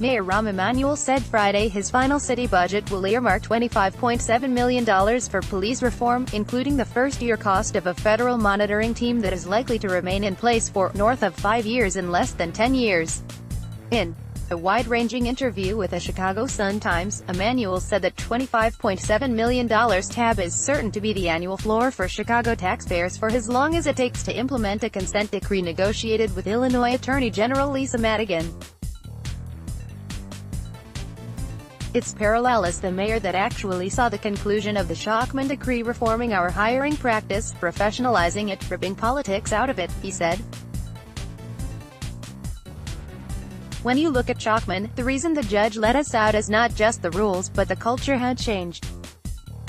Mayor Rahm Emanuel said Friday his final city budget will earmark $25.7 million for police reform, including the first-year cost of a federal monitoring team that is likely to remain in place for north of 5 years in less than 10 years. In a wide-ranging interview with the Chicago Sun-Times, Emanuel said that $25.7 million tab is certain to be the annual floor for Chicago taxpayers for as long as it takes to implement a consent decree negotiated with Illinois Attorney General Lisa Madigan. It's parallel as the mayor that actually saw the conclusion of the Shockman decree reforming our hiring practice, professionalizing it, ripping politics out of it, he said. When you look at Shockman, the reason the judge let us out is not just the rules, but the culture had changed.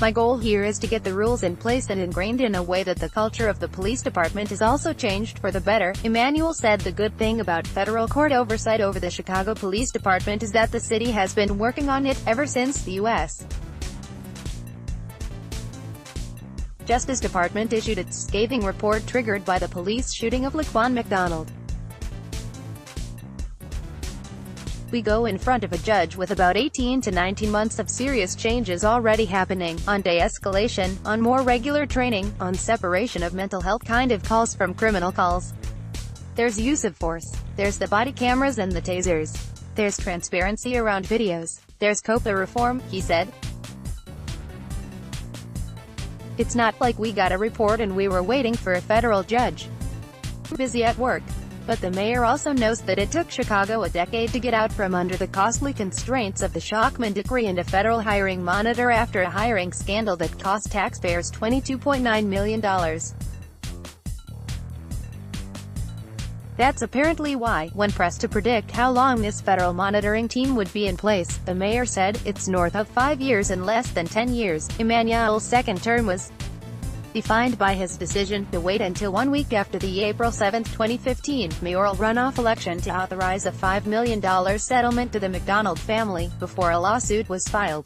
My goal here is to get the rules in place and ingrained in a way that the culture of the police department is also changed for the better. Emanuel said the good thing about federal court oversight over the Chicago Police Department is that the city has been working on it ever since the U.S. Justice Department issued its scathing report triggered by the police shooting of Laquan McDonald. We go in front of a judge with about 18 to 19 months of serious changes already happening, on de-escalation, on more regular training, on separation of mental health kind of calls from criminal calls. There's use of force. There's the body cameras and the tasers. There's transparency around videos. There's COPA reform, he said. It's not like we got a report and we were waiting for a federal judge. We're busy at work. But the mayor also knows that it took Chicago a decade to get out from under the costly constraints of the Shockman decree and a federal hiring monitor after a hiring scandal that cost taxpayers $22.9 million. That's apparently why, when pressed to predict how long this federal monitoring team would be in place, the mayor said, it's north of 5 years and less than 10 years. Emanuel's second term was defined by his decision to wait until 1 week after the April 7, 2015, mayoral runoff election to authorize a $5 million settlement to the McDonald family, before a lawsuit was filed.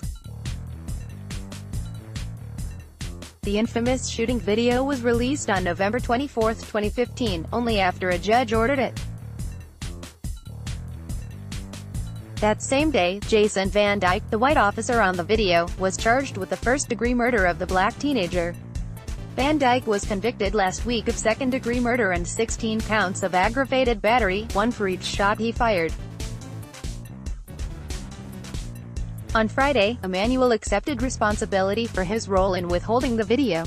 The infamous shooting video was released on November 24, 2015, only after a judge ordered it. That same day, Jason Van Dyke, the white officer on the video, was charged with the first-degree murder of the black teenager. Van Dyke was convicted last week of second-degree murder and 16 counts of aggravated battery, one for each shot he fired. On Friday, Emanuel accepted responsibility for his role in withholding the video.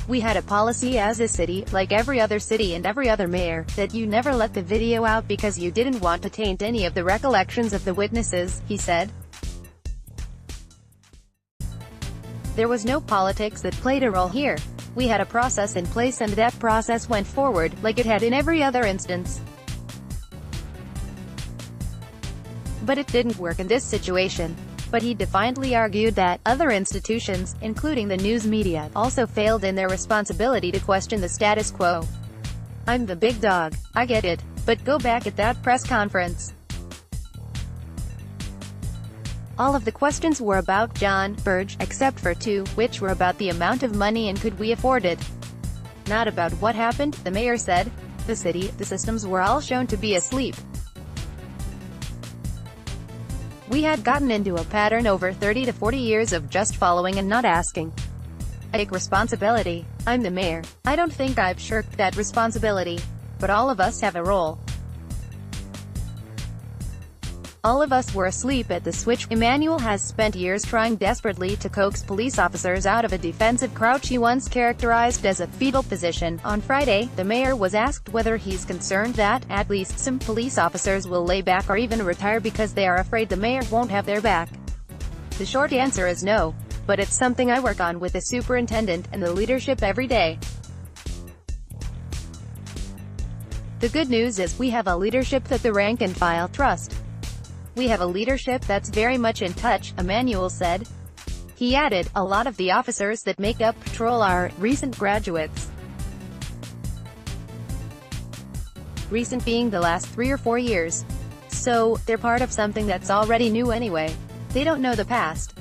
We had a policy as a city, like every other city and every other mayor, that you never let the video out because you didn't want to taint any of the recollections of the witnesses, he said. There was no politics that played a role here. We had a process in place and that process went forward, like it had in every other instance. But it didn't work in this situation. But he defiantly argued that other institutions, including the news media, also failed in their responsibility to question the status quo. I'm the big dog. I get it. But go back at that press conference. All of the questions were about John Burge, except for two, which were about the amount of money and could we afford it. Not about what happened, the mayor said. The city, the systems were all shown to be asleep. We had gotten into a pattern over 30 to 40 years of just following and not asking. I take responsibility. I'm the mayor. I don't think I've shirked that responsibility. But all of us have a role. All of us were asleep at the switch. Emanuel has spent years trying desperately to coax police officers out of a defensive crouch he once characterized as a fetal position. On Friday, the mayor was asked whether he's concerned that, at least some police officers will lay back or even retire because they are afraid the mayor won't have their back. The short answer is no. But it's something I work on with the superintendent and the leadership every day. The good news is, we have a leadership that the rank and file trust. We have a leadership that's very much in touch, Emanuel said. He added, a lot of the officers that make up patrol are recent graduates. Recent being the last 3 or 4 years. So, they're part of something that's already new anyway. They don't know the past.